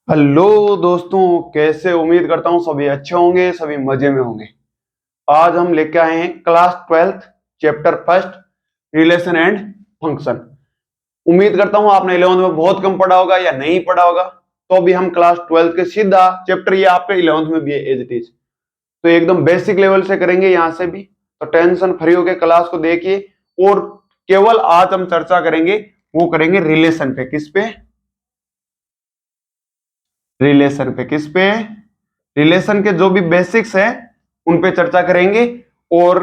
Hello दोस्तों, कैसे? उम्मीद करता हूँ सभी अच्छे होंगे, सभी मजे में होंगे। आज हम लेके आए हैं class 12th chapter first, relation and function. उम्मीद करता हूँ आपने 11th में बहुत कम पढ़ा होगा या नहीं पढ़ा होगा। तो अभी हम क्लास 12th के सीधा चैप्टर, ये आपके 11th में भी है एज इट इज, तो एकदम बेसिक लेवल से करेंगे यहाँ से भी। तो टेंशन फ्री होकर क्लास को देखिए। और केवल आज हम चर्चा करेंगे, वो करेंगे रिलेशन पे। किस पे? रिलेशन पे। किस पे? रिलेशन के जो भी बेसिक्स है उन पे चर्चा करेंगे। और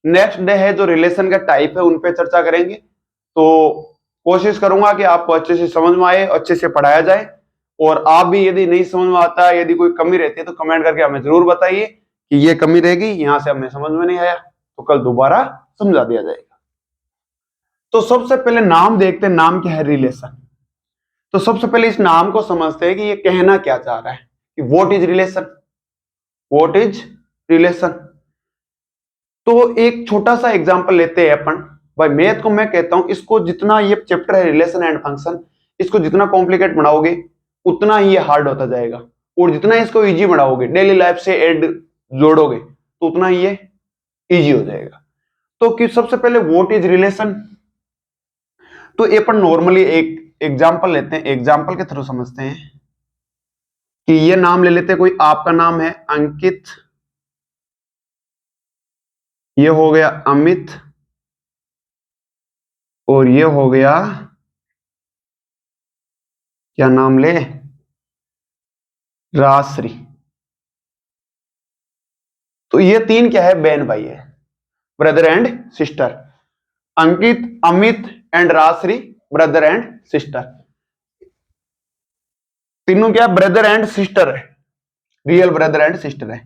नेक्स्ट डे है जो रिलेशन का टाइप है, उन पे चर्चा करेंगे। तो कोशिश करूंगा कि आपको अच्छे से समझ में आए, अच्छे से पढ़ाया जाए। और आप भी यदि नहीं समझ में आता, यदि कोई कमी रहती है तो कमेंट करके हमें जरूर बताइए कि ये कमी रहेगी, यहां से हमें समझ में नहीं आया, तो कल दोबारा समझा दिया जाएगा। तो सबसे पहले नाम देखते हैं, नाम क्या है? रिलेशन। तो सबसे पहले इस नाम को समझते हैं कि ये कहना क्या चाह रहा है, कि what is relation. What is relation. तो एक छोटा सा एग्जांपल लेते हैं अपन। भाई मैथ को मैं कहता हूं, इसको जितना ये चैप्टर है रिलेशन एंड फंक्शन, इसको जितना कॉम्प्लिकेट बनाओगे उतना ही ये हार्ड होता जाएगा। और जितना इसको इजी बनाओगे, डेली लाइफ से ऐड जोड़ोगे, तो उतना ही ये इजी हो जाएगा। तो कि सबसे पहले व्हाट इज रिलेशन। तो ये अपन नॉर्मली एक एग्जांपल लेते हैं, एग्जांपल के थ्रू समझते हैं। कि ये नाम ले लेते हैं, कोई आपका नाम है अंकित, ये हो गया अमित, और ये हो गया, क्या नाम ले? राजश्री। तो ये तीन क्या है? बहन भाई है, brother and sister. Ankit, Amit and Rajshree, brother and sister. तीनों क्या? ब्रदर एंड सिस्टर है, रियल ब्रदर एंड सिस्टर है।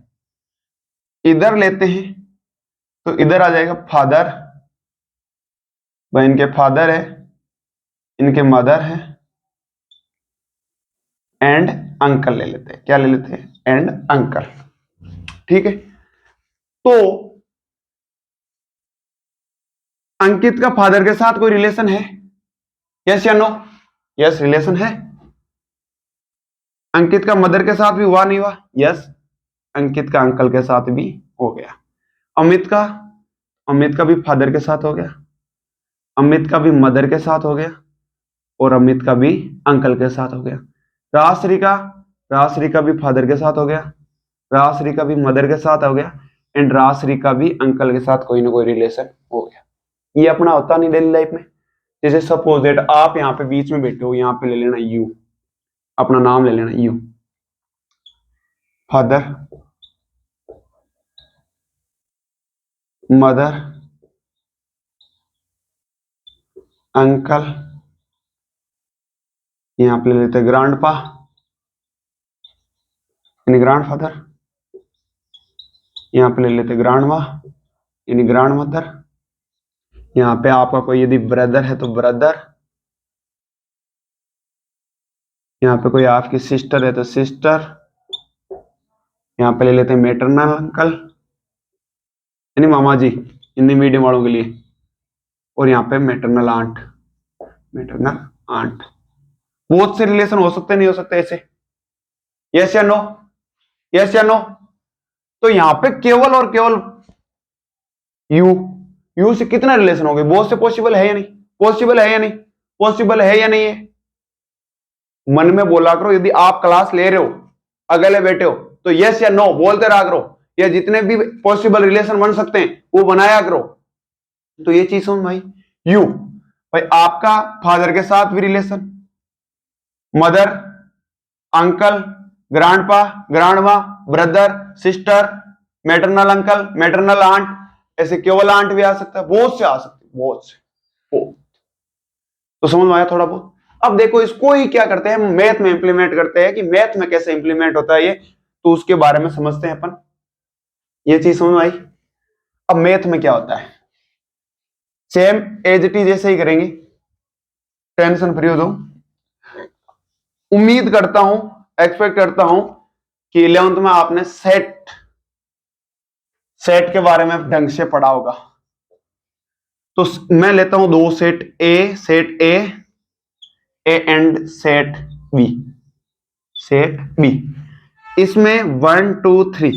इधर लेते हैं तो इधर आ जाएगा फादर, भाई इनके फादर है, इनके मदर है, एंड अंकल ले लेते हैं। क्या ले लेते हैं? And uncle. ठीक है। तो अंकित का फादर के साथ कोई रिलेशन है? यस या नो? यस, रिलेशन है। अंकित का मदर के साथ भी हुआ नहीं हुआ? यस। अंकित का अंकल के साथ भी हो गया। अमित का, अमित का भी फादर के साथ हो गया, अमित का भी मदर के साथ हो गया, और अमित का भी अंकल के साथ हो गया। राजश्री का, राजश्री का भी फादर के साथ हो गया, राजश्री का भी मदर के साथ हो गया, एंड राजश्री का भी अंकल के साथ कोई ना कोई रिलेशन हो गया। ये अपना होता नहीं डेली लाइफ में। जैसे सपोज दैट आप यहाँ पे बीच में बैठे हो, यहाँ पे ले लेना यू, अपना नाम ले लेना यू। फादर, मदर, अंकल, यहाँ पे ले लेते ग्रांडपा यानी ग्रांडफादर, यहाँ पे ले लेते ग्रांडमा यानी ग्रांड मदर, यहाँ पे आपका कोई यदि ब्रदर है तो ब्रदर, यहाँ पे कोई आपकी सिस्टर है तो सिस्टर, यहाँ पे ले लेते हैं मेटरनल अंकल यानी मामा जी हिंदी मीडियम वालों के लिए, और यहाँ पे मेटरनल आंट, मेटरनल आंट। बहुत से रिलेशन हो सकते नहीं हो सकते ऐसे? यस या नो? यस या नो? तो यहाँ पे केवल और केवल यू, यू से कितना रिलेशन हो गए? बहुत से पॉसिबल है या नहीं? पॉसिबल है या नहीं? पॉसिबल है या नहीं है? मन में बोला करो, यदि आप क्लास ले रहे हो, अकेले बैठे हो, तो यस या नो बोलते रहा करो, या जितने भी पॉसिबल रिलेशन बन सकते हैं वो बनाया करो। तो ये चीज समझ भाई। यू, भाई आपका फादर के साथ भी relation, mother, uncle, grandpa, grandma, brother, sister, maternal uncle, maternal aunt, ऐसे केवल आंट भी आ सकता है, बहुत से आ सकते हैं, बहुत से। तो समझ में आया थोड़ा बहुत? अब देखो इसको ही क्या करते हैं, मैथ में इंप्लीमेंट करते हैं, कि मैथ में कैसे इंप्लीमेंट होता है ये, तो उसके बारे में समझते हैं अपन। ये चीज समझ में आई? अब मैथ में क्या होता है, सेम एज इट इज जैसे ही करेंगे, टेंशन फ्री हो जाओ। उम्मीद करता हूं, एक्सपेक्ट करता हूं कि 11th में आपने सेट, सेट के बारे में ढंग से पढ़ा होगा। तो मैं लेता हूं दो set, set A and set B. Set B. इसमें 1 2 3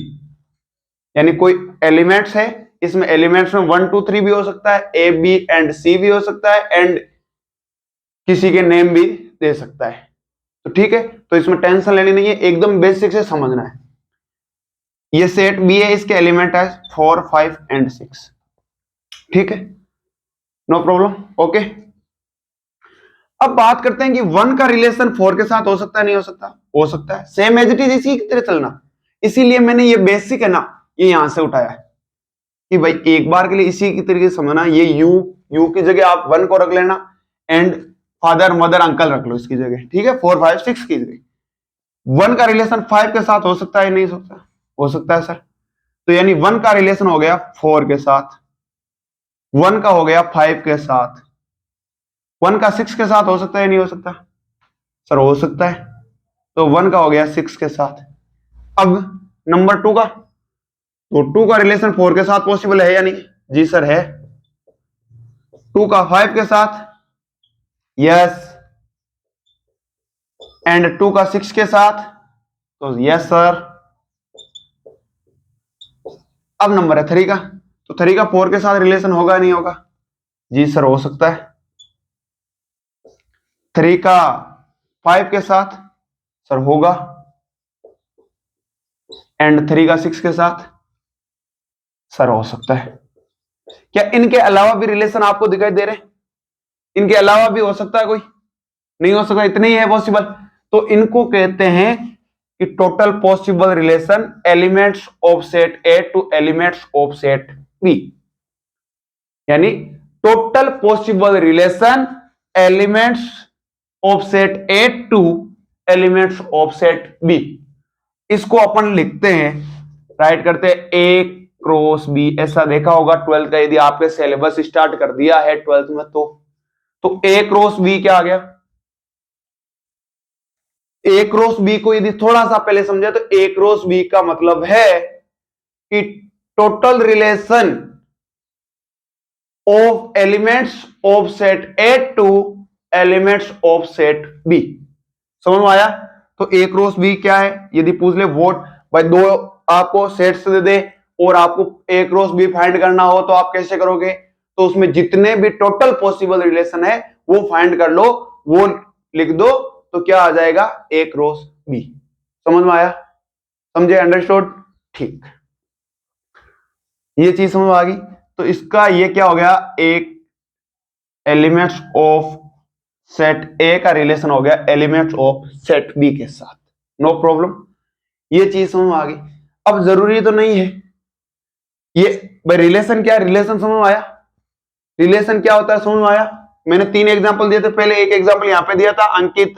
यानी कोई एलिमेंट्स है, इसमें एलिमेंट्स में 1 2 3 भी हो सकता है, ए बी एंड सी भी हो सकता है, एंड किसी के नेम भी दे सकता है। तो ठीक है, तो इसमें टेंशन लेनी नहीं है, एकदम बेसिक से समझना है। ये सेट बी है, इसके एलिमेंट है 4 5 एंड 6। ठीक है, नो प्रॉब्लम, ओके। अब बात करते हैं कि 1 का रिलेशन 4 के साथ हो सकता है नहीं हो सकता? हो सकता है, सेम एज इट इज इसी की तरह चलना। इसीलिए मैंने ये बेसिक है ना, ये यहां से उठाया है कि भाई एक बार के लिए इसी की तरीके से समझना। ये यू की जगह आप 1 को रख लेना एंड फादर मदर अंकल रख लो इसकी जगह। ठीक है, 4 5 6 की जगह 1 का रिलेशन 5 के साथ हो सकता है नहीं हो सकता? हो सकता है सर। तो यानी 1 का रिलेशन हो गया 4 के साथ, 1 का हो गया 5 के साथ, 1 का 6 के साथ हो सकता है नहीं हो सकता? सर हो सकता है। तो 1 का हो गया 6 के साथ। अब नंबर 2 का, तो 2 का रिलेशन 4 के साथ पॉसिबल है या नहीं? जी सर है। 2 का 5 के साथ, यस। एंड 2 का 6 के साथ, तो यस सर। अब नंबर है 3 का, तो 3 का 4 के साथ रिलेशन होगा नहीं होगा? जी सर हो सकता है। 3 का 5 के साथ, सर होगा। एंड 3 का 6 के साथ, सर हो सकता है। क्या इनके अलावा भी रिलेशन आपको दिखाई दे रहे हैं? इनके अलावा भी हो सकता है कोई? नहीं हो सकता, इतने ही है पॉसिबल। तो इनको कहते हैं कि total possible relation elements of set A to elements of set B. यानी total possible relation elements of set A to elements of set B. इसको अपन लिखते हैं, राइट करते हैं ए क्रॉस बी। ऐसा देखा होगा 12th का, यदि आपके सिलेबस स्टार्ट कर दिया है 12th में तो ए क्रॉस बी क्या आ गया? ए क्रॉस बी को यदि थोड़ा सा पहले समझे तो ए क्रॉस बी का मतलब है कि total relation of elements of set A to elements of set B. समझ में आया? तो ए क्रॉस बी क्या है यदि पूछ ले, वोट भाई दो आपको सेट्स दे दे और आपको ए क्रॉस बी फाइंड करना हो तो आप कैसे करोगे? तो उसमें जितने भी टोटल पॉसिबल रिलेशन है वो फाइंड कर लो, वो लिख दो, तो क्या आ जाएगा? ए क्रॉस बी। समझ में आया? समझे? अंडरस्टूड? ठीक, ये चीज समझ में आ गई। तो इसका ये क्या हो गया? एक एलिमेंट्स ऑफ सेट ए का रिलेशन हो गया एलिमेंट्स ऑफ सेट बी के साथ। नो प्रॉब्लम, ये चीज समझ में आ गई। अब जरूरी तो नहीं है ये भाई रिलेशन क्या है, रिलेशन समझ में आया? रिलेशन क्या होता है समझ में आया? मैंने 3 एग्जांपल दिए थे, पहले एक एग्जांपल यहां पे दिया था अंकित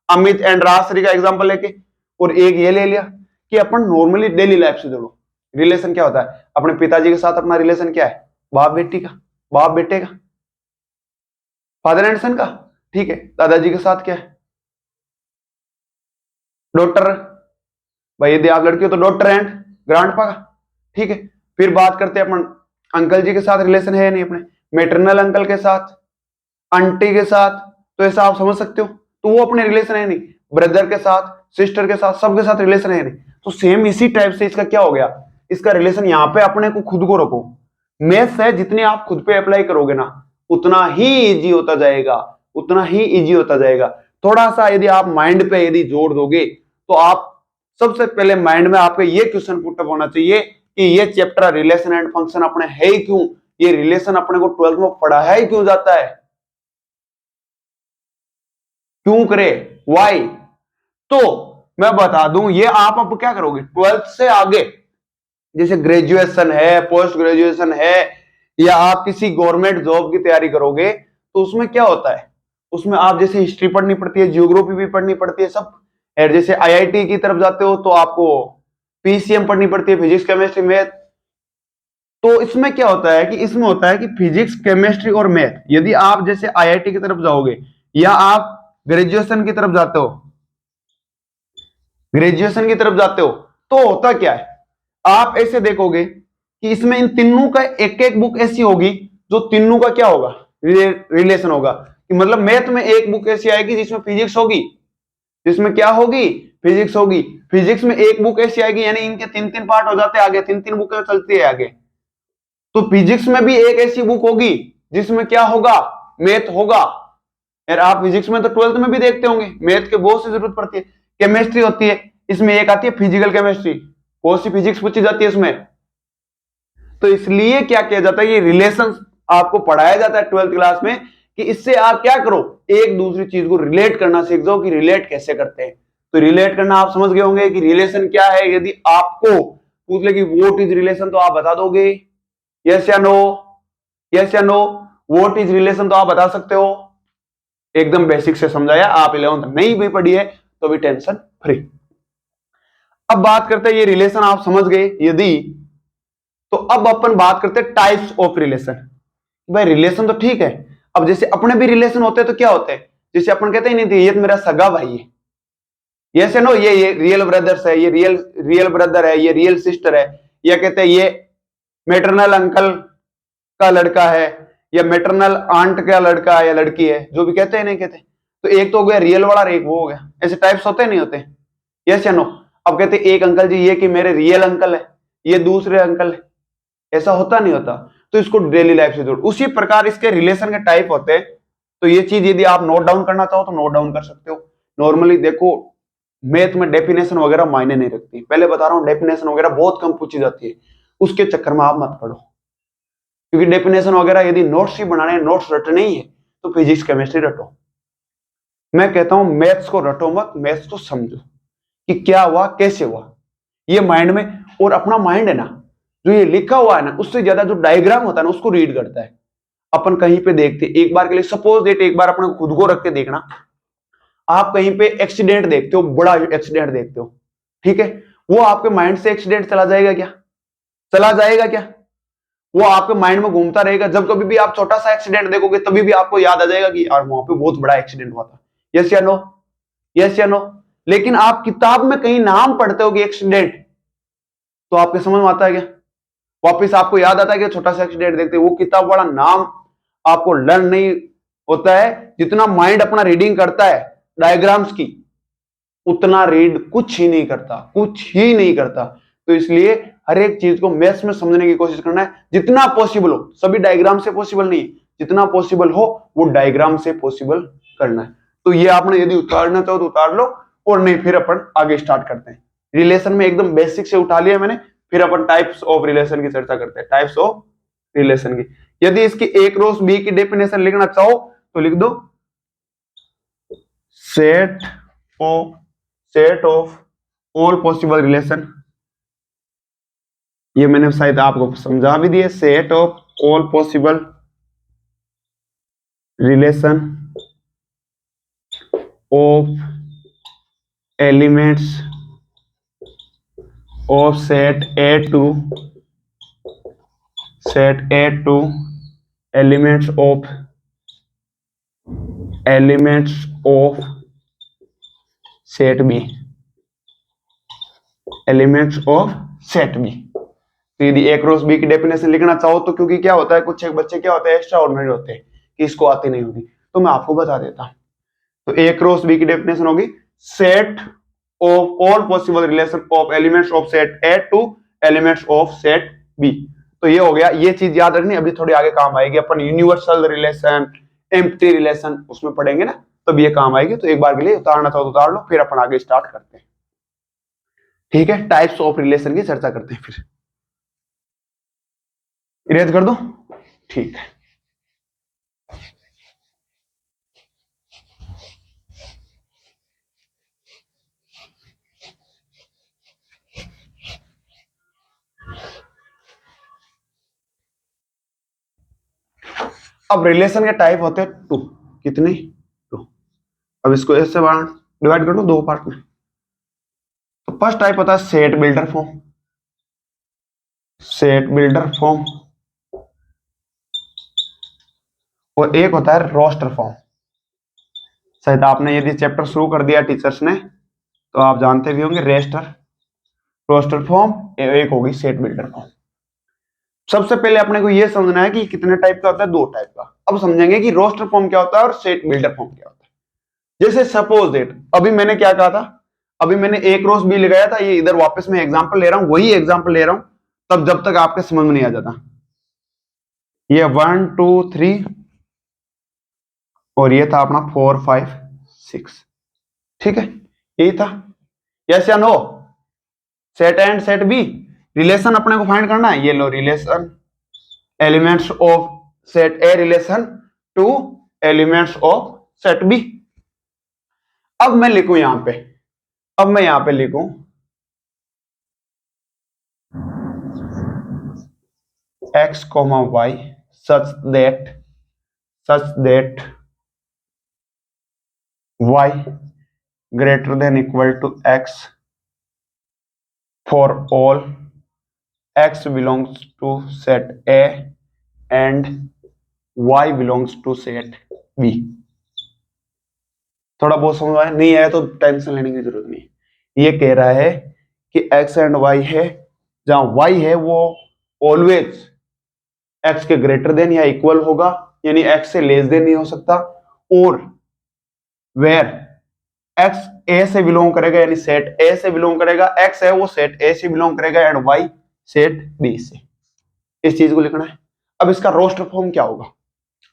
अमित एंड राजश्री का एग्जांपल लेके, और एक ये ले लिया कि अपन नॉर्मली डेली लाइफ से जोड़ो। रिलेशन क्या होता है? अपने पिताजी के साथ अपना रिलेशन क्या है? बाप बेटी का, बाप बेटे का, फादर एंड सन का। ठीक है, दादाजी के साथ क्या है? डॉटर, भाई यदि आप लड़की हो तो डॉटर एंड ग्रैंडपा का। ठीक है, फिर बात करते हैं अपन अंकल जी के साथ रिलेशन है या नहीं, अपने मेटरनल अंकल के साथ, आंटी के साथ, तो ऐसा आप समझ सकते हो। तो वो अपने रिलेशन है नहीं, ब्रदर के साथ, सिस्टर के साथ, सबके साथ रिलेशन है नहीं। तो सेम इसी टाइप से इसका क्या हो गया? इसका रिलेशन यहाँ पे अपने को खुद को रखो। मैथ्स है, जितने आप खुद पे अप्लाई करोगे ना उतना ही इजी होता जाएगा, उतना ही इजी होता जाएगा। थोड़ा सा यदि आप माइंड पे यदि जोड़ दोगे तो आप सबसे पहले माइंड में आपके ये क्वेश्चन पुटअप होना चाहिए कि ये चैप्टर रिलेशन एंड फंक्शन अपने है ही क्यों? ये रिलेशन अपने को 12th में पढ़ाया ही क्यों जाता है? क्यों करे? वाई? तो मैं बता दूं, ये आप अब क्या करोगे 12th से आगे, जैसे ग्रेजुएशन है, पोस्ट ग्रेजुएशन है, या आप किसी गवर्नमेंट जॉब की तैयारी करोगे तो उसमें क्या होता है? उसमें आप जैसे हिस्ट्री पढ़नी पड़ती है, जियोग्राफी भी पढ़नी पड़ती है सब। और जैसे आईआईटी की तरफ जाते हो तो आपको पीसीएम पढ़नी पड़ती है, फिजिक्स केमिस्ट्री मैथ। तो इसमें क्या होता है कि इसमें होता है कि फिजिक्स केमिस्ट्री और मैथ, यदि आप जैसे आईआईटी की तरफ जाओगे या आप ग्रेजुएशन की तरफ जाते हो, ग्रेजुएशन की तरफ जाते हो, तो होता क्या है? आप ऐसे देखोगे कि इसमें इन तीनों का एक एक बुक ऐसी होगी जो तीनों का क्या होगा? रिलेशन होगा। कि मतलब मैथ में एक बुक ऐसी आएगी जिसमें फिजिक्स होगी, जिसमें क्या होगी? फिजिक्स होगी, फिजिक्स में एक बुक ऐसी आएगी, यानी इनके 3-3 पार्ट हो जाते हैं आगे, 3-3 बुकें चलती है आगे। तो फिजिक्स में भी एक ऐसी बुक होगी जिसमें क्या होगा, मैथ होगा। यार आप फिजिक्स में तो 12th में भी देखते होंगे, मैथ के बहुत सी जरूरत पड़ती है। केमिस्ट्री होती है, इसमें एक आती है फिजिकल केमिस्ट्री, बहुत सी फिजिक्स पूछी जाती है इसमें। तो इसलिए क्या किया जाता है, ये रिलेशन आपको पढ़ाया जाता है 12th क्लास में, कि इससे आप क्या करो, एक दूसरी चीज को रिलेट करना सीख जाओ कि रिलेट कैसे करते हैं। तो रिलेट करना आप समझ गए होंगे कि रिलेशन क्या है। यदि आपको पूछ ले कि व्हाट इज रिलेशन, तो आप बता दोगे यस या नो, यस या नो। व्हाट इज रिलेशन तो आप बता सकते हो, एकदम बेसिक से समझाया। आप 11th नहीं भी पढ़ी है तो भी टेंशन फ्री। अब बात करते हैं, ये रिलेशन आप समझ गए यदि, तो अब अपन बात करते हैं टाइप्स ऑफ रिलेशन। भाई रिलेशन तो ठीक है, अब जैसे अपने भी रिलेशन होते हैं तो क्या होते हैं, जैसे अपन कहते हैं नहीं ये तो मेरा सगा भाई है, यस या नो, ये रियल ब्रदर्स है, ये रियल ब्रदर है, ये रियल सिस्टर है, या कहते हैं ये मेटरनल अंकल का लड़का है, या मेटरनल आंट का लड़का है या लड़की है, जो भी कहते हैं नहीं कहते। तो एक तो हो गया रियल वाला, एक वो हो गया। ऐसे टाइप्स होते नहीं होते, यस या नो। अब कहते हैं एक अंकल जी ये कि मेरे रियल अंकल है, ये दूसरे अंकल है, ऐसा होता नहीं होता। तो इसको डेली लाइफ से जोड़, उसी प्रकार इसके रिलेशन के टाइप होते हैं। तो ये चीज यदि आप नोट डाउन करना चाहो तो नोट डाउन कर सकते हो। नॉर्मली देखो मैथ में डेफिनेशन वगैरह मायने नहीं रखती, पहले बता रहा हूं, डेफिनेशन वगैरह बहुत कम पूछी जाती है, उसके चक्कर में आप मत पढ़ो। क्योंकि डेफिनेशन वगैरह यदि नोट्स ही बनाने, नोट्स रटने ही है, तो फिजिक्स केमिस्ट्री रटो। मैं कहता हूं मैथ्स को रटो मत, मैथ्स को समझो कि क्या हुआ कैसे हुआ, ये माइंड में। और अपना माइंड है ना, जो ये लिखा हुआ है ना, उससे ज्यादा जो डायग्राम होता है ना उसको रीड करता है। अपन कहीं पे देखते, एक बार के लिए सपोज डेट, एक बार अपने खुद को रख के देखना, आप कहीं पे एक्सीडेंट देखते हो, बड़ा एक्सीडेंट देखते हो, ठीक है, वो आपके माइंड से एक्सीडेंट चला जाएगा क्या, चला जाएगा क्या, वो आपके माइंड में घूमता रहेगा। जब कभी भी आप छोटा सा एक्सीडेंट देखोगे तभी भी आपको याद आ जाएगा कि यार वहां पे बहुत बड़ा एक्सीडेंट हुआ था, यस या नो, यस या नो। लेकिन आप किताब में कहीं नाम पढ़ते हो एक्सीडेंट, तो आपके समझ में आता है क्या, वापिस आपको याद आता है कि छोटा सा एक्सीडेंट देखते, वो किताब वाला नाम आपको लर्न नहीं होता है। जितना माइंड अपना रीडिंग करता है डायग्राम्स की, उतना रीड कुछ ही नहीं करता, कुछ ही नहीं करता। तो इसलिए हर एक चीज को मैथ्स में समझने की कोशिश करना है जितना पॉसिबल हो। सभी डायग्राम से पॉसिबल नहीं, जितना पॉसिबल हो वो डायग्राम से पॉसिबल करना है। तो ये आपने यदि उतारना चाहो तो उतार लो, और नहीं फिर अपन आगे स्टार्ट करते हैं। रिलेशन में एकदम बेसिक से उठा लिया मैंने, फिर अपन टाइप्स ऑफ रिलेशन की चर्चा करते हैं, टाइप्स ऑफ रिलेशन की। यदि इसकी ए क्रॉस बी की डेफिनेशन लिखना चाहो तो लिख दो, set of all possible relation. ये मैंने शायद आपको समझा भी दिया, set of all possible relation of elements of set A to elements of set B, elements of set B। तो यदि ए क्रॉस बी की डेफिनेशन लिखना चाहो तो, क्योंकि क्या होता है कुछ एक बच्चे क्या होते हैं एक्स्ट्रा ऑर्डिनरी होते हैं कि इसको आती नहीं होगी, तो मैं आपको बता देता हूं। तो ए क्रॉस बी की डेफिनेशन होगी, set of all possible relation of elements of set A to elements of set B। तो ये हो गया, ये चीज याद रखनी, अभी थोड़ी आगे काम आएगी। अपन यूनिवर्सल रिलेशन, एम्प्टी रिलेशन उसमें पढ़ेंगे ना, तब ये काम आएगी। तो एक बार के लिए उतारना चाहो तो उतार लो, फिर अपन आगे स्टार्ट करते हैं, ठीक है। टाइप्स ऑफ रिलेशन की चर्चा करते हैं, फिर इरेज कर दो, ठीक है। अब रिलेशन के टाइप होते हैं टू, कितने, टू। अब इसको ऐसे डिवाइड कर दो दो पार्ट में। तो फर्स्ट टाइप होता है set builder form, set builder form, और एक होता है रोस्टर फॉर्म। शायद आपने यदि चैप्टर शुरू कर दिया टीचर्स ने तो आप जानते भी होंगे, रोस्टर फॉर्म, एक होगी सेट बिल्डर फॉर्म। सबसे पहले अपने को यह समझना है कि कितने टाइप का होता है, दो टाइप का। अब समझेंगे कि रोस्टर फॉर्म क्या होता है और सेट बिल्डर फॉर्म क्या होता है। जैसे सपोज दैट, अभी मैंने क्या कहा था, अभी मैंने ए क्रॉस बी लगाया था, ये इधर वापस मैं एग्जांपल ले रहा हूं, वही एग्जांपल ले रहा हूं, तब जब तक आपके समझ में नहीं आ जाता। ये 1 2 3 और ये था अपना 4 5 6, ठीक है, यही था। यस या no? Set and set B relation अपने को फाइंड करना है। ये लो relation elements of set A relation to elements of set B. अब मैं लिखूं यहां पे, अब मैं यहां पे लिखूं x, y such that y greater than equal to x for all x belongs to set A and y belongs to set B। थोड़ा बहुत समझ आया? नहीं आया तो टेंशन लेने की जरूरत नहीं। ये कह रहा है कि x एंड y है, जहां y है वो ऑलवेज x के ग्रेटर देन या इक्वल होगा, यानी x से लेस देन नहीं हो सकता, और वेयर x a से बिलोंग करेगा, यानी सेट a से बिलोंग करेगा, x है वो सेट a से बिलोंग करेगा, एंड y सेट b से। इस चीज को लिखना है। अब इसका रोस्टर फॉर्म क्या होगा?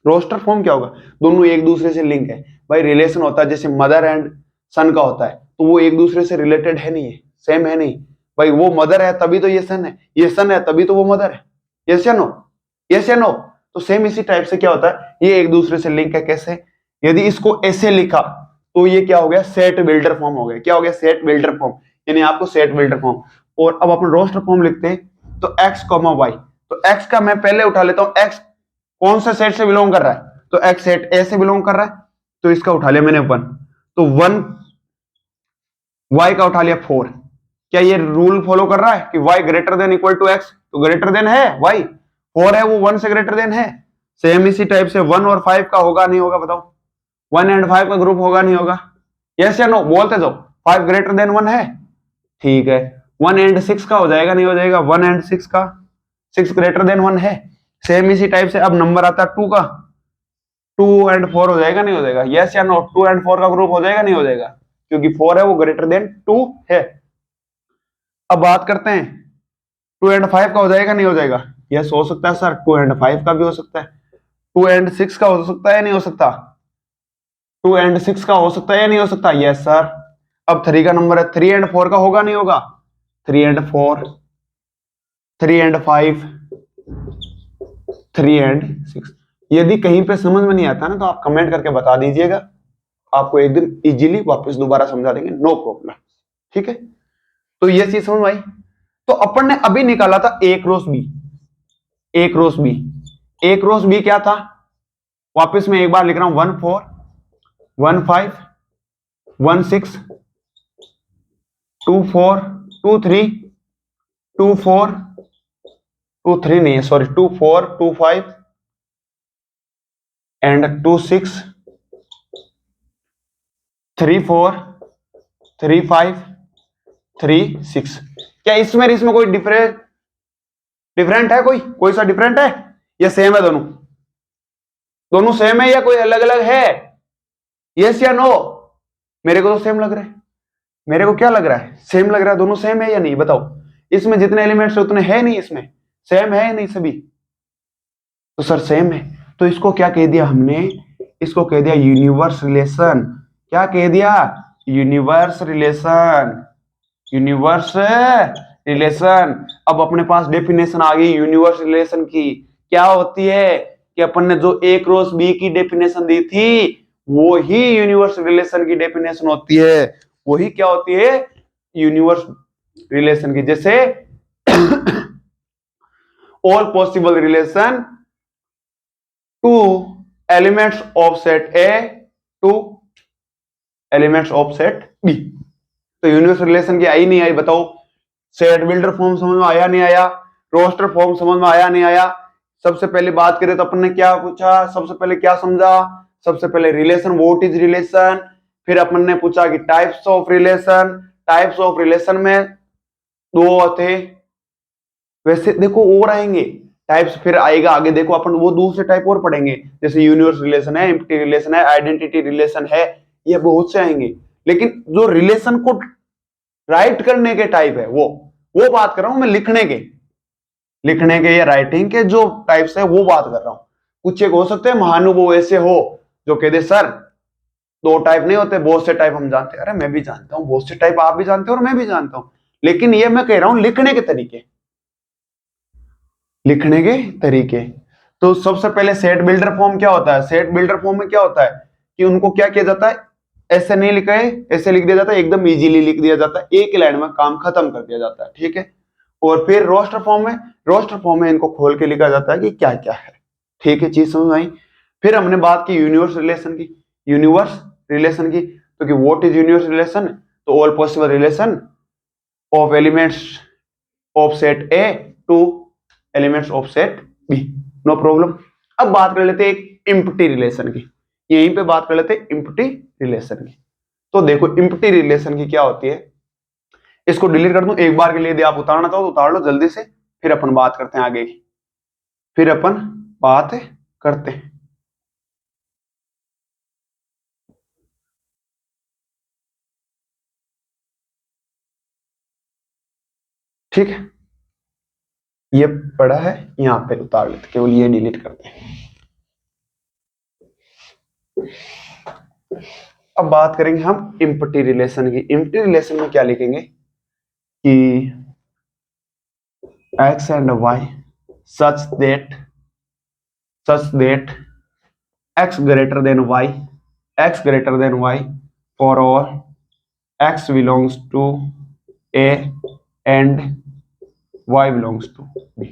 रोस्टर फॉर्म क्या होगा? दोनों एक दूसरे से लिंक है भाई, रिलेशन होता है जैसे मदर एंड सन का होता है, तो वो एक दूसरे से रिलेटेड है नहीं है, सेम है नहीं भाई। वो मदर है तभी तो ये सन है, ये सन है तभी तो वो मदर है। यस या नो? यस या नो? तो सेम इसी टाइप से क्या होता है, ये एक दूसरे से लिंक है। कैसे? यदि इसको ऐसे लिखा तो ये क्या हो गया, सेट बिल्डर फॉर्म हो गया। क्या हो गया? सेट बिल्डर फॉर्म, यानी आपको सेट बिल्डर फॉर्म। और अब अपन रोस्टर फॉर्म लिखते हैं, तो x, y, तो x का मैं पहले उठा लेता हूं, x कौन सा सेट से बिलोंग कर रहा है, तो x सेट A से बिलोंग कर रहा है, तो इसका उठा लिया मैंने 1, तो 1, y का उठा लिया 4। क्या ये रूल फॉलो कर रहा है कि y greater than equal to x? तो ग्रेटर देन है y, 4 है वो 1 से ग्रेटर देन है। सेम इसी टाइप से 1 और 5 का होगा नहीं होगा? बताओ, 1 एंड 5 का ग्रुप होगा नहीं होगा? यस या नो? बोलते जाओ। 5 ग्रेटर देन 1 है, ठीक है। 1 एंड 6 का हो जाएगा नहीं हो जाएगा? 1 एंड 6 का, 6 ग्रेटर देन 1 है। सेम इसी टाइप से अब नंबर आता है 2 का, 2 एंड 4 हो जाएगा नहीं हो जाएगा? यस या नो? 2 एंड 4 का ग्रुप हो जाएगा नहीं हो जाएगा? क्योंकि 4 है वो ग्रेटर देन 2 है। अब बात करते हैं 2 एंड 5 का हो जाएगा नहीं हो जाएगा? यस हो सकता है सर, 2 एंड 5 का भी हो सकता है। 2 एंड 6 का हो सकता है या नहीं हो सकता? 2 एंड 6 का हो सकता है या नहीं हो सकता? Yes sir. अब 3 का नंबर है, 3 एंड 4 का होगा नहीं होगा? 3 एंड 4, 3 एंड 5, 3 एंड 6। यदि कहीं पे समझ में नहीं आता ना तो आप कमेंट करके बता दीजिएगा, आपको एक दिन इजीली वापस दोबारा समझा देंगे, नो प्रॉब्लम, ठीक है। तो ये चीज समझ आई। तो अपन ने अभी निकाला था ए क्रॉस बी, ए क्रॉस बी, ए क्रॉस बी क्या था? वापस मैं एक बार लिख रहा हूं, 1 4 1 5 1 6 2 4 2 3 2 4 2 3 नहीं है, सॉरी, 2 4 2 5 एंड 2 6 3 4 3 5 3 6। क्या इसमें कोई डिफरेंट है? कोई सा डिफरेंट है या सेम है? दोनों दोनों सेम है या कोई अलग अलग है? यस या नो? मेरे को तो सेम लग रहा है। मेरे को क्या लग रहा है? सेम लग रहा है। दोनों सेम है या नहीं बताओ? इसमें जितने एलिमेंट्स है उतने है नहीं, इसमें सेम है या नहीं सभी? तो सर सेम है। तो इसको क्या कह दिया हमने? इसको कह दिया यूनिवर्स रिलेशन। क्या कह दिया? Universe relation, universe relation. अब अपने पास डेफिनेशन आ गई यूनिवर्स रिलेशन की। क्या होती है कि अपन ने जो ए क्रॉस बी की डेफिनेशन दी थी वो ही यूनिवर्स रिलेशन की डेफिनेशन होती है। वही क्या होती है? यूनिवर्स रिलेशन की। जैसे all possible relation to elements of set A to elements of set B। तो यूनिवर्स रिलेशन की आई नहीं आई? बताओ। सेट बिल्डर फॉर्म समझ में आया नहीं आया? रोस्टर फॉर्म समझ में आया नहीं आया? सबसे पहले बात करें तो अपन ने क्या पूछा, सबसे पहले क्या समझा? सबसे पहले रिलेशन, व्हाट इज रिलेशन। फिर अपन ने पूछा कि types of relation. Types of relation में दो थे, वैसे देखो और आएंगे टाइप्स, फिर आएगा आगे देखो अपन वो दूसरे टाइप और पढ़ेंगे, जैसे यूनिवर्स रिलेशन है, एम्प्टी रिलेशन है, आइडेंटिटी रिलेशन है, ये बहुत से आएंगे। लेकिन जो रिलेशन को राइट करने के टाइप है वो बात कर रहा हूं मैं, लिखने के या राइटिंग के जो टाइप्स है वो बात कर रहा हूं। कुछ एक हो सकते हैं महानुभव ऐसे हो जो कह दे सर दो टाइप नहीं होते, बहुत से टाइप हम जानते हैं। अरे मैं भी जानता हूं बहुत से टाइप, आप भी जानते हो और मैं भी जानता हूं, लेकिन ये मैं कह रहा हूं लिखने के तरीके, लिखने के तरीके। तो सबसे पहले सेट बिल्डर फॉर्म क्या होता है? सेट बिल्डर फॉर्म में क्या होता है कि उनको क्या किया जाता है, ऐसे नहीं लिखा है, ऐसे लिख दिया जाता है, एकदम इजीली लिख दिया जाता है, एक लाइन में काम खत्म कर दिया जाता है, ठीक है। और फिर रोस्टर फॉर्म में इनको खोल के लिखा जाता है कि क्या क्या है, ठीक है, चीज समझ आई। फिर हमने बात की यूनिवर्स रिलेशन की, तो कि व्हाट इज यूनिवर्स रिलेशन? तो all possible relation of elements of set A to elements of set B, no problem. अब बात कर लेते हैं एक इम्प्टी रिलेशन की, यहीं पे बात कर लेते हैं इम्प्टी रिलेशन की। तो देखो इम्प्टी रिलेशन की क्या होती है, इसको डिलीट कर दूं एक बार के लिए, यदि आप उतारना चाहो तो उतार लो जल्दी से, फिर अपन बात करते हैं आगे की, फिर अपन बात करते हैं। ठीक है, ये पड़ा है, यहां पे उतार लेते, केवल ये डिलीट करते हैं। अब बात करेंगे हम इम्प्टी रिलेशन की। इम्प्टी रिलेशन में क्या लिखेंगे कि x and y such that x greater than y for all x belongs to a and y belongs to b।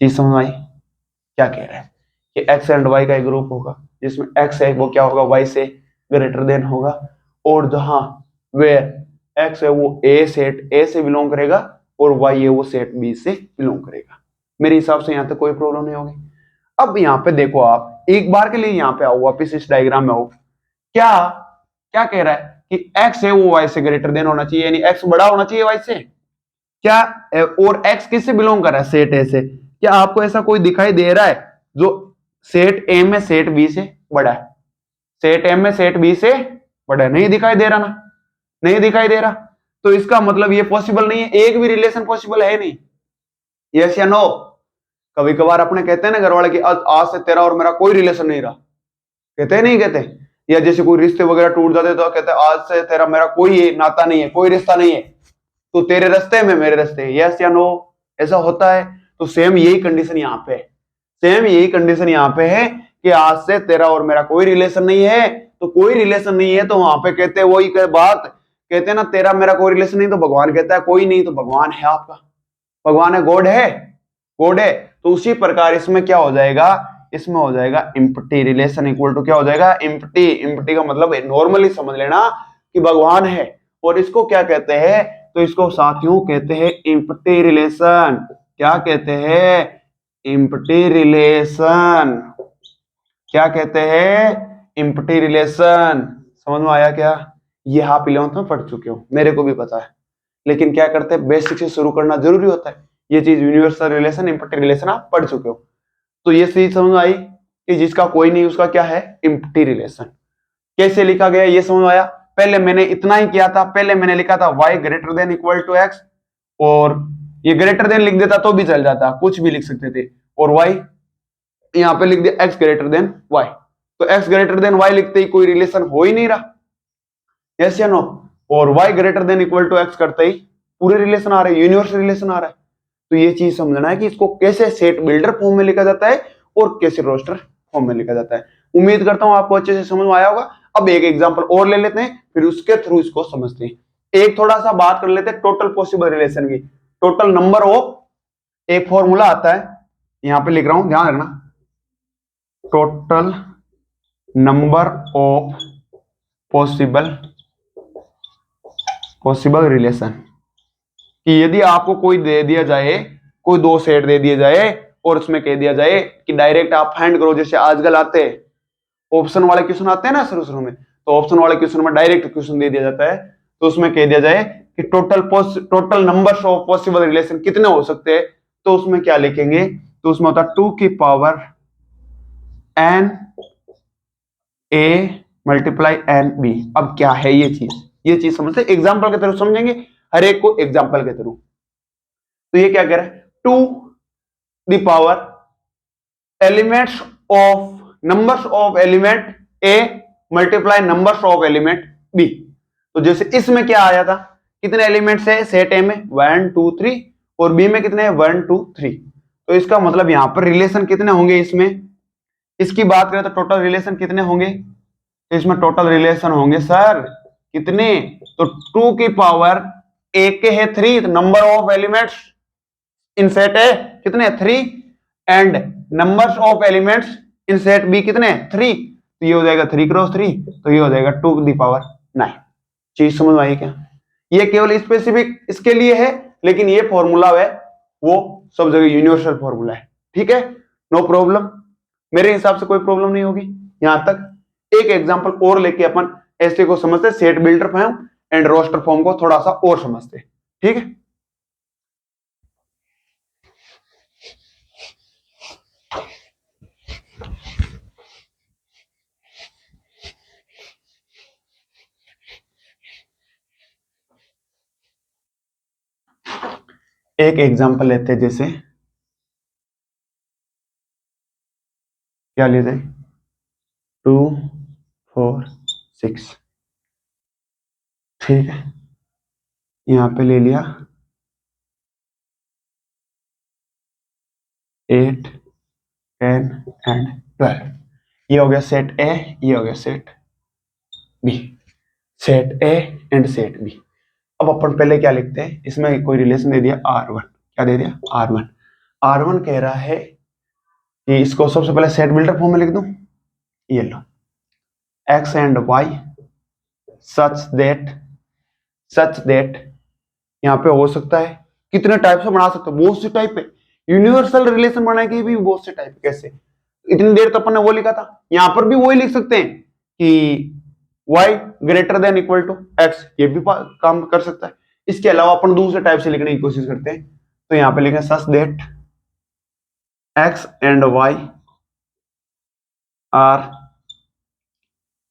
चीज समझ आई? क्या कह रहा है कि x एंड y का एक ग्रुप होगा जिसमें x है वो क्या होगा, y से ग्रेटर देन होगा, और जहां वेयर x है वो सेट A से बिलोंग करेगा और y है वो सेट B से बिलोंग करेगा। मेरे हिसाब से यहां तक कोई प्रॉब्लम नहीं होगी। अब यहाँ पे देखो, आप एक बार के लिए यहाँ पे आओ, वापिस इस डायग्राम में आओ। क्या क्या कह रहा है कि x है वो y से ग्रेटर देन होना चाहिए, यानी x बड़ा होना चाहिए y से। क्या और x किससे बिलोंग कर रहा है? सेट A से। क्या आपको ऐसा कोई दिखाई दे रहा है जो सेट A में सेट B से बड़ा है? सेट A में सेट B से बड़ा है? नहीं दिखाई दे रहा ना, नहीं दिखाई दे रहा। तो इसका मतलब ये पॉसिबल नहीं है, एक भी रिलेशन पॉसिबल है नहीं। यस या नो? कभी कभार अपने कहते हैं ना घर वाले कि आज से तेरा और मेरा कोई रिलेशन नहीं रहा, कहते हैं नहीं कहते? या जैसे कोई रिश्ते वगैरह टूट जाते तो कहते हैं आज से तेरा मेरा कोई नाता नहीं है, कोई रिश्ता नहीं है, तो तेरे रास्ते में मेरे रास्ते। यस या नो? ऐसा होता है। तो सेम यही कंडीशन यहाँ पे, सेम यही कंडीशन यहाँ पे है कि आज से तेरा और मेरा कोई रिलेशन नहीं है। तो कोई रिलेशन नहीं है तो वहां पे कहते हैं वही बात, कहते हैं ना तेरा मेरा कोई रिलेशन नहीं, तो भगवान कहता है कोई नहीं तो भगवान है आपका, भगवान है, गॉड है, गॉड है। तो उसी प्रकार इसमें क्या हो जाएगा, इसमें हो जाएगा इम्प्टी रिलेशन इक्वल टू क्या हो जाएगा, इम्प्टी। इम्प्टी का मतलब नॉर्मली समझ लेना कि भगवान है, और इसको क्या कहते हैं, तो इसको साथियों कहते हैं इम्प्टी रिलेशन। क्या कहते हैं? Empty relation. क्या कहते हैं? Empty relation. समझ में आया क्या? ये आप 11th में पढ़ चुके हो, मेरे को भी पता है, लेकिन क्या करते हैं बेसिक से शुरू करना जरूरी होता है। ये चीज यूनिवर्सल रिलेशन, इम्प्टी रिलेशन आप पढ़ चुके हो। तो ये चीज समझ आई कि जिसका कोई नहीं उसका क्या है, इम्प्टी रिलेशन। कैसे लिखा गया ये समझ आया? पहले मैंने इतना ही किया था, पहले मैंने लिखा था y greater than equal to x, और ये ग्रेटर देन लिख देता तो भी चल जाता, कुछ भी लिख सकते थे, और y यहाँ पे लिख दिया x ग्रेटर देन y। तो x ग्रेटर देन y लिखते ही कोई रिलेशन हो ही नहीं रहा, यस या नो? और y greater than equal to x करते ही पूरे रिलेशन आ रहे हैं, यूनिवर्सल रिलेशन आ रहा है। तो ये चीज समझना है कि इसको कैसे सेट बिल्डर फॉर्म में लिखा जाता है और कैसे रोस्टर फॉर्म में लिखा जाता है। उम्मीद करता हूं आपको अच्छे से समझ में आया होगा। अब एक एग्जांपल और ले लेते हैं, फिर उसके थ्रू इसको समझते हैं। एक थोड़ा सा बात कर लेते हैं टोटल पॉसिबल रिलेशन की। टोटल नंबर ऑफ, एक फॉर्मूला आता है, यहां पे लिख रहा हूं, ध्यान रखना, total number of possible relation. कि यदि आपको कोई दे दिया जाए, कोई दो सेट दे दिए जाए और उसमें कह दिया जाए कि डायरेक्ट आप फाइंड करो, जैसे आजकल आते हैं ऑप्शन वाले क्वेश्चन आते हैं ना शुरू शुरू में, तो ऑप्शन वाले क्वेश्चन में डायरेक्ट क्वेश्चन दे दिया जाता है, तो उसमें कह दिया जाए कि total numbers of possible relation कितने हो सकते हैं, तो उसमें क्या लिखेंगे, तो उसमें होता है 2 की power n a multiply n b। अब क्या है ये चीज समझते एग्जाम्पल की तरफ समझेंगे, हर एक को एग्जाम्पल के थ्रू। तो ये क्या कह रहा है, 2 the power elements of numbers of element A multiply numbers of element B. तो जैसे इसमें क्या आया था, कितने एलिमेंट्स है सेट ए में 1 2 3 और बी में कितने 1 2 3। तो इसका मतलब यहां पर रिलेशन कितने होंगे, इसमें इसकी बात करें तो टोटल रिलेशन कितने होंगे, तो इसमें टोटल रिलेशन होंगे सर कितने, तो 2 की पावर ए के है 3, number of elements in set A कितने 3 and numbers of elements in set B कितने 3। तो ये हो जाएगा 3 क्रॉस 3, तो ये हो जाएगा 2 की पावर 9। चीज समझ में आई क्या? ये केवल स्पेसिफिक इसके लिए है, लेकिन ये फॉर्मूला है वो सब जगह यूनिवर्सल फॉर्मूला है। ठीक है, नो प्रॉब्लम, मेरे हिसाब से कोई प्रॉब्लम नहीं होगी यहां तक। एक एग्जांपल और लेके अपन ऐसे को समझते, set builder form and roster form को थोड़ा सा और समझते। ठीक है, एक एग्जांपल लेते हैं, जैसे क्या लेते हैं 2 4 6। ठीक है, यहां पे ले लिया 8 10 एंड 12। ये हो गया सेट ए, ये हो गया set B, set A and set B. अब अपन पहले क्या लिखते हैं, इसमें कोई रिलेशन दे दिया R1, क्या दे दिया R1। R1 कह रहा है कि इसको सबसे पहले सेट बिल्डर फॉर्म में लिख दूं, ये लो x and y such that यहां पे हो सकता है कितने टाइप से बना सकते हो, बहुत से टाइप है, यूनिवर्सल रिलेशन बनाने के भी बहुत से टाइप। कैसे, इतनी देर तो अपन ने वो लिखा था, यहां पर भी वही लिख सकते हैं कि y greater than equal to x, ये भी काम कर सकता है। इसके अलावा अपन दूसरे टाइप से लिखने की कोशिश करते हैं, तो यहां पे लिखें such that x and y are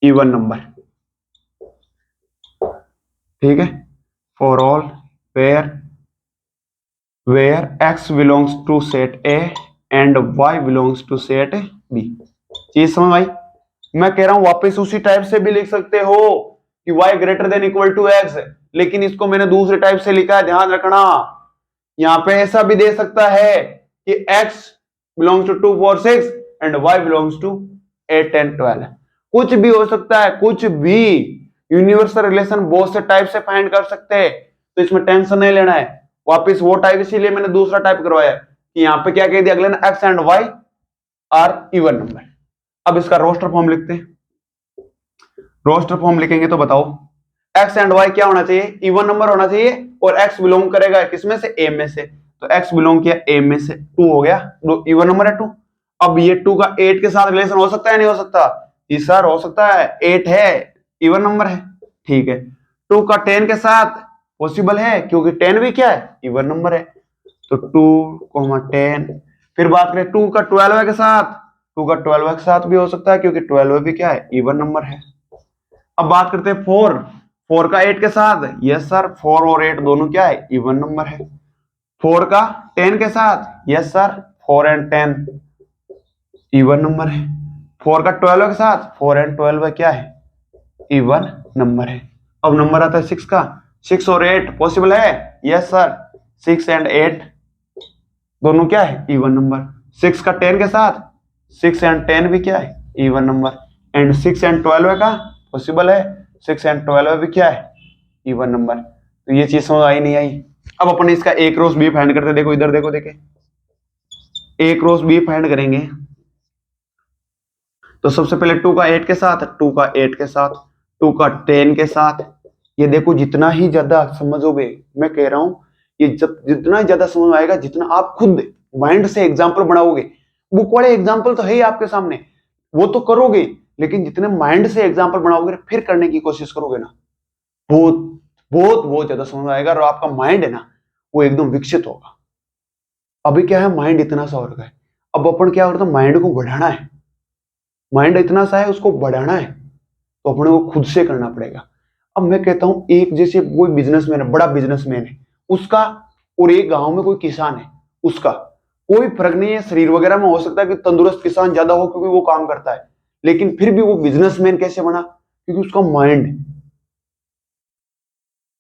even number. ठीक है, for all where x belongs to set a and y belongs to set b। चीज समझ आई? मैं कह रहा हूं वापस उसी टाइप से भी लिख सकते हो कि y greater than equal to x, लेकिन इसको मैंने दूसरे टाइप से लिखा है, ध्यान रखना। यहां पे ऐसा भी दे सकता है कि x belongs to 2 4 6 and y belongs to 8 10 12। कुछ भी हो सकता है, कुछ भी। यूनिवर्सल रिलेशन बहुत से टाइप से फाइंड कर सकते हैं, तो इसमें टेंशन नहीं लेना है। वापस वो टाइप, इसीलिए मैंने दूसरा टाइप करवाया कि यहां पे क्या कह दिया अगले ने, x and y are even number. अब इसका रोस्टर फॉर्म लिखते हैं। रोस्टर फॉर्म लिखेंगे तो बताओ x एंड y क्या होना चाहिए, इवन नंबर होना चाहिए, और x बिलोंग करेगा किसमें से, a में से। तो x बिलोंग किया a में से, 2 हो गया, इवन नंबर है 2। अब ये 2 का 8 के साथ रिलेशन हो सकता है नहीं हो सकता, जी सर हो सकता है, 8 है इवन नंबर है। ठीक है, 2 का 10 के साथ पॉसिबल है, क्योंकि 10 भी क्या है इवन नंबर है। तो 2 10। फिर बात करें 2 का 12 के साथ, 2 का 12 के साथ भी हो सकता है, क्योंकि 12 भी क्या है इवन नंबर है। अब बात करते हैं 4 का 8 के साथ, यस सर 4 और 8 दोनों क्या है इवन नंबर है। 4 का 10 के साथ, yes sir 4 and 10 even number है। 4 का 12 के साथ, 4 एंड 12 क्या है इवन नंबर है। अब नंबर आता है 6 का, 6 और 8 पॉसिबल है, यस सर 6 एंड 8 दोनों क्या है इवन नंबर। 6 का 10 के साथ, 6 एंड 10 भी क्या है इवन नंबर, एंड 6 एंड 12 का पॉसिबल है, 6 एंड 12 भी क्या है इवन नंबर। तो ये चीज समझ आई नहीं आई? अब अपन इसका ए क्रॉस बी फाइंड करते, देखो इधर देखो, देखे ए क्रॉस बी फाइंड करेंगे तो सबसे पहले 2 का 8 के साथ, 2 का 8 के साथ, 2 का 10 के साथ। ये देखो जितना ही ज्यादा समझोगे, मैं कह रहा हूं ये जितना ज्यादा समझ आएगा, जितना आप खुद माइंड से एग्जाम्पल बनाओगे। बुक वाले एग्जाम्पल तो है ही आपके सामने, वो तो करोगे, लेकिन जितने माइंड से एग्जाम्पल बनाओगे फिर करने की कोशिश करोगे ना, बहुत बहुत बहुत ज्यादा समझ आएगा, और आपका माइंड है ना वो एकदम विकसित होगा। अभी क्या है, माइंड इतना सा हो रखा है, अब अपन क्या करते हैं, माइंड को बढ़ाना है। माइंड इतना सा है, उसको बढ़ाना है, तो अपने को खुद से करना पड़ेगा। अब मैं कहता हूं एक जैसे कोई बिजनेसमैन है, बड़ा बिजनेसमैन है उसका, और एक गांव में कोई किसान है उसका, कोई फर्क नहीं है। शरीर वगैरह में हो सकता है कि तंदुरुस्त किसान ज्यादा हो क्योंकि वो काम करता है, लेकिन फिर भी वो बिजनेसमैन कैसे बना? क्योंकि उसका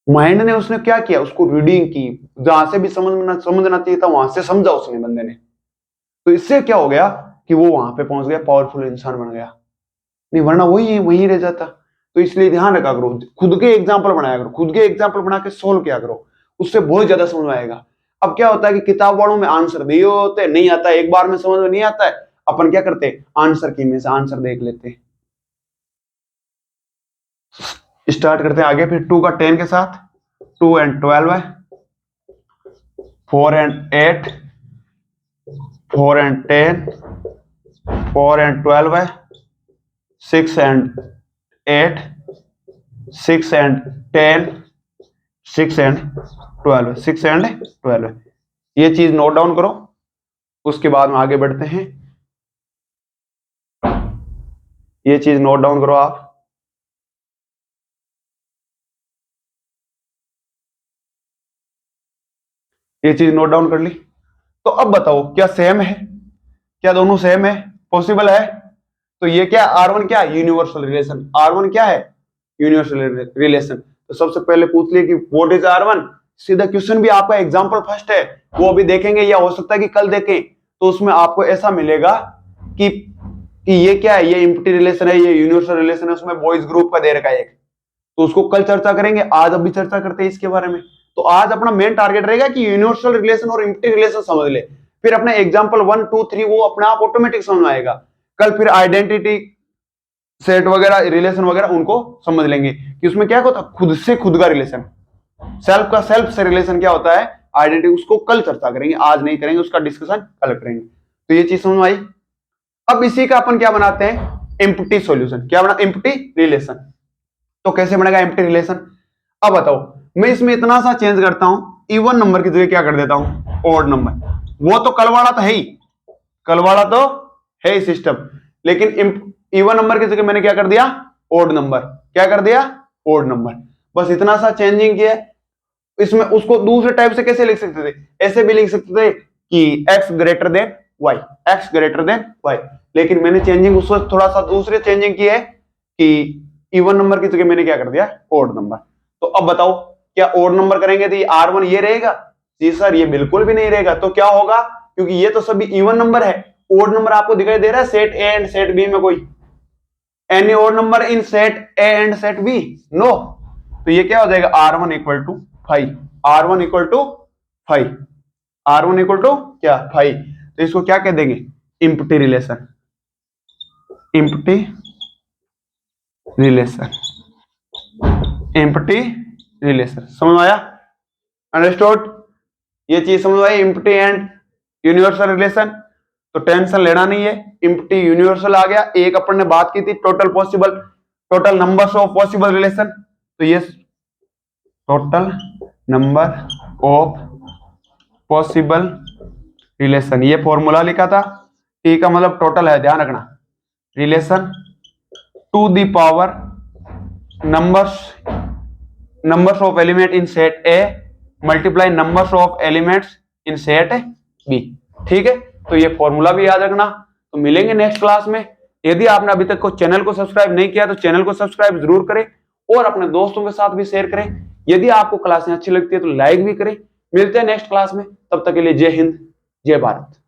माइंड ने उसने क्या किया, उसको रीडिंग की, जहां से भी समझना चाहिए था वहां से समझा उसने बंदे ने। तो इससे क्या हो गया कि वो वहां पे पहुंच गया, पावरफुल इंसान बन गया। नहीं वरना वही रह जाता। तो इसलिए ध्यान रखा करो, खुद के एग्जाम्पल बनाया करो, खुद के एग्जाम्पल बना के सोल्व किया करो, उससे बहुत ज्यादा समझ में आएगा। अब क्या होता है कि किताब वालों में आंसर दिए होते, नहीं आता एक बार में समझ में नहीं आता है, अपन क्या करते, आंसर की में से आंसर देख लेते। स्टार्ट करते हैं आगे, फिर 2 का 10 के साथ, 2 and 12 है, 4 and 8, 4 and 10, 4 and 12 है, 6 and 8, 6 and 10, 6 and 12, 6 and 12। ये चीज नोट डाउन करो, उसके बाद में आगे बढ़ते हैं। ये चीज नोट डाउन करो आप। ये चीज नोट डाउन कर ली। तो अब बताओ क्या सेम है, क्या दोनों सेम है, पॉसिबल है? तो ये क्या, R1 क्या है, यूनिवर्सल रिलेशन। R1 क्या है, यूनिवर्सल रिलेशन। तो सबसे पहले पूछ लिए कि व्हाट इज R1। सीधा क्वेश्चन भी आपका एग्जांपल फर्स्ट है, वो अभी देखेंगे या हो सकता है कि कल देखें। तो उसमें आपको ऐसा मिलेगा कि ये क्या है, ये एम्प्टी रिलेशन है, ये यूनिवर्सल रिलेशन है, उसमें बॉयज ग्रुप का दे रखा है एक। तो उसको कल चर्चा करेंगे, आज अभी चर्चा करते हैं इसके बारे में। तो आज अपना मेन टारगेट रहेगा कि यूनिवर्सल रिलेशन और एम्प्टी रिलेशन समझ ले, फिर अपने एग्जांपल 1 2 3 वो अपने आप ऑटोमेटिक समझ में आएगा। कल फिर आइडेंटिटी सेट वगैरह, रिलेशन वगैरह उनको समझ लेंगे कि उसमें क्या होता है, खुद से खुद का रिलेशन, सेल्फ का सेल्फ से रिलेशन क्या होता है, आइडेंटिटी। उसको कल चर्चा करेंगे, आज नहीं करेंगे, उसका डिस्कशन कल करेंगे। तो ये चीज समझ में आई। अब इसी का अपन क्या बनाते हैं, एम्प्टी सॉल्यूशन। क्या बना, एम्प्टी रिलेशन। तो कैसे बनेगा एम्प्टी रिलेशन? अब बताओ, मैं इसमें इतना सा चेंज करता हूं, इवन नंबर की जगह क्या कर देता हूं, ऑड नंबर। वो तो कल वाला तो है ही, कल वाला तो है ही सिस्टम, लेकिन इवन नंबर की जगह मैंने क्या कर दिया, ऑड नंबर। क्या कर दिया, ऑड नंबर। बस इतना सा चेंजिंग किया। इसमें उसको दूसरे टाइप से कैसे लिख सकते थे, ऐसे भी लिख सकते थे कि x greater than y, x greater than y। लेकिन मैंने चेंजिंग उसको थोड़ा सा दूसरे चेंजिंग की है कि इवन नंबर की जगह मैंने क्या कर दिया, ऑड नंबर। तो अब बताओ, क्या ऑड नंबर करेंगे तो ये R1 ये रहेगा? जी सर ये बिल्कुल भी नहीं रहेगा। तो क्या होगा, क्योंकि ये तो सभी इवन नंबर है। ऑड नंबर आपको दिखाई दे रहा है set A and set B में कोई, any odd number in set A and set B, no. तो ये क्या हो जाएगा, R1 equal to 5, R1 equal to 5, R1 equal to क्या, 5। तो इसको क्या कह देंगे, empty relation, empty relation, empty relation. समझ आया, अंडरस्टूड? ये चीज समझ आई, एम्प्टी एंड यूनिवर्सल रिलेशन। तो टेंशन लेना नहीं है, एम्प्टी यूनिवर्सल आ गया। एक अपन ने बात की थी total possible, total numbers of possible relation. तो ये total number of possible relation, ये फॉर्मूला लिखा था। टी का मतलब टोटल है, ध्यान रखना। Relation to the power numbers of element in set A multiply numbers of elements in set B. ठीक है, तो ये फॉर्मूला भी याद रखना। तो मिलेंगे नेक्स्ट क्लास में। यदि आपने अभी तक को चैनल को सब्सक्राइब नहीं किया तो चैनल को सब्सक्राइब जरूर करें और अपने दोस्तों के साथ भी शेयर करें। यदि आपको क्लासें अच्छी लगती है तो लाइक भी करें। मिलते हैं नेक्स्ट क्लास में, तब तक के लिए जय हिंद, जय भारत।